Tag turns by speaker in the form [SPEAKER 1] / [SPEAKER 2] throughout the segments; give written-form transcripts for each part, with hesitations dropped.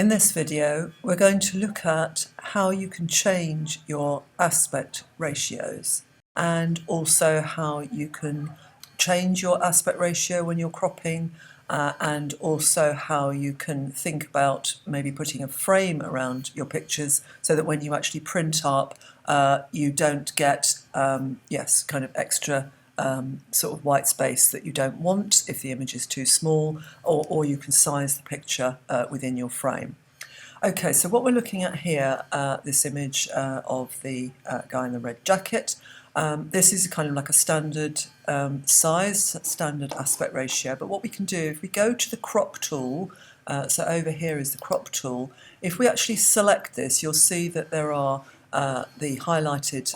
[SPEAKER 1] In this video, we're going to look at how you can change your aspect ratios and also how you can change your aspect ratio when you're cropping, and also how you can think about maybe putting a frame around your pictures so that when you actually print up, you don't get, kind of extra sort of white space that you don't want if the image is too small, or you can size the picture within your frame. Okay, so what we're looking at here, this image of the guy in the red jacket, this is kind of like a standard size, standard aspect ratio, but what we can do, if we go to the crop tool, so over here is the crop tool, if we actually select this, you'll see that there are the highlighted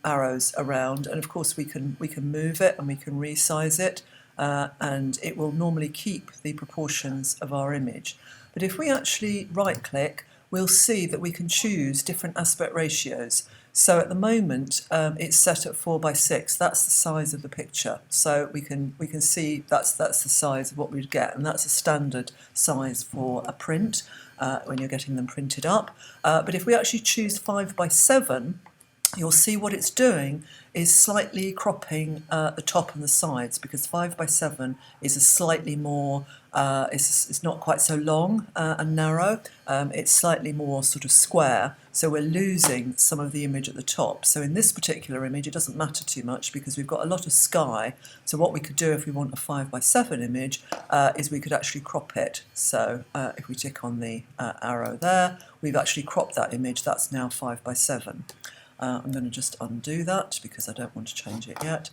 [SPEAKER 1] arrows around, and of course we can move it and we can resize it, and it will normally keep the proportions of our image. But if we actually right click, we'll see that we can choose different aspect ratios. So at the moment it's set at 4:6. That's the size of the picture. So we can see that's the size of what we'd get, and that's a standard size for a print when you're getting them printed up. But if we actually choose 5:7, you'll see what it's doing is slightly cropping the top and the sides, because 5:7 is a slightly more, it's not quite so long and narrow, it's slightly more sort of square, so we're losing some of the image at the top. So in this particular image it doesn't matter too much because we've got a lot of sky, so what we could do if we want a 5:7 image is we could actually crop it. So if we tick on the arrow there, we've actually cropped that image, that's now 5:7. I'm going to just undo that because I don't want to change it yet.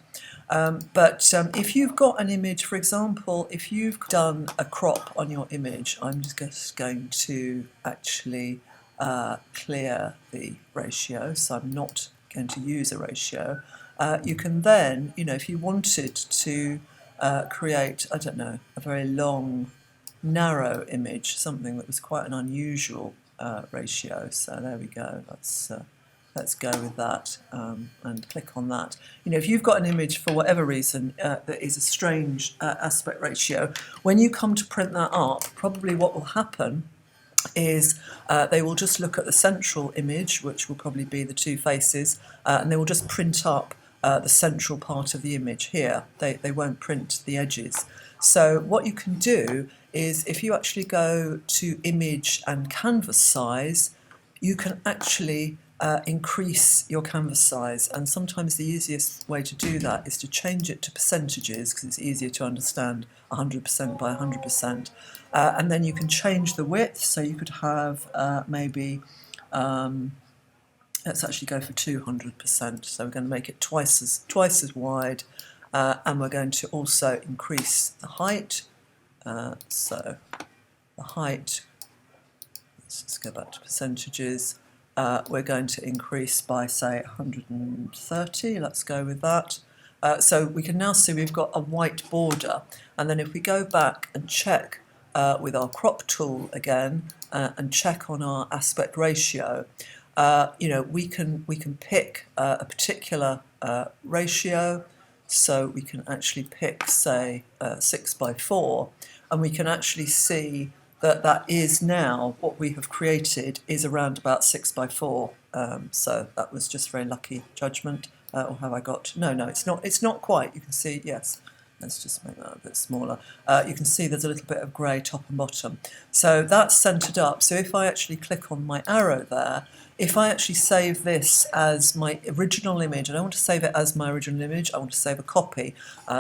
[SPEAKER 1] But if you've got an image, for example, if you've done a crop on your image, I'm just going to actually clear the ratio, so I'm not going to use a ratio. You can then, if you wanted to create, I don't know, a very long, narrow image, something that was quite an unusual ratio. So there we go. Let's go with that and click on that. If you've got an image for whatever reason that is a strange aspect ratio, when you come to print that up, probably what will happen is they will just look at the central image, which will probably be the two faces, and they will just print up the central part of the image here. They won't print the edges. So what you can do is, if you actually go to image and canvas size, you can actually increase your canvas size, and sometimes the easiest way to do that is to change it to percentages, because it's easier to understand 100% by 100%, and then you can change the width, so you could have maybe let's actually go for 200%, so we're going to make it twice as wide, and we're going to also increase the height, so the height, let's just go back to percentages. We're going to increase by, say, 130. Let's go with that. So we can now see we've got a white border. And then if we go back and check with our crop tool again and check on our aspect ratio, we can pick a particular ratio. So we can actually pick, say, 6:4, and we can actually see that is now what we have created is around about 6:4. So that was just very lucky judgment. Or have I got? No, it's not quite. You can see, yes. Let's just make that a bit smaller. You can see there's a little bit of grey top and bottom. So that's centred up. So if I actually click on my arrow there, if I actually save this as my original image, and I want to save it as my original image, I want to save a copy.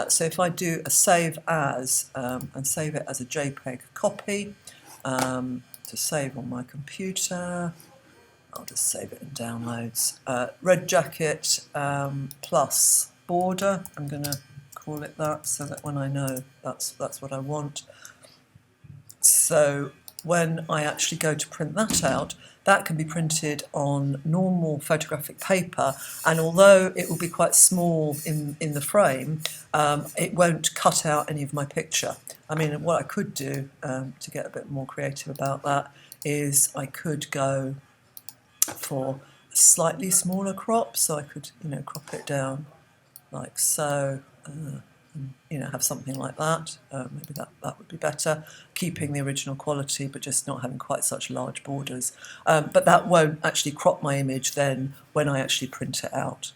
[SPEAKER 1] So if I do a save as, and save it as a JPEG copy, to save on my computer, I'll just save it in downloads. Red jacket plus border, I'm going to call it that, so that when I know that's what I want. So when I actually go to print that out, that can be printed on normal photographic paper, and although it will be quite small in the frame, it won't cut out any of my picture. I mean, what I could do to get a bit more creative about that is I could go for a slightly smaller crop, so I could crop it down like so. and have something like that. Maybe that would be better, keeping the original quality but just not having quite such large borders. But that won't actually crop my image then when I actually print it out.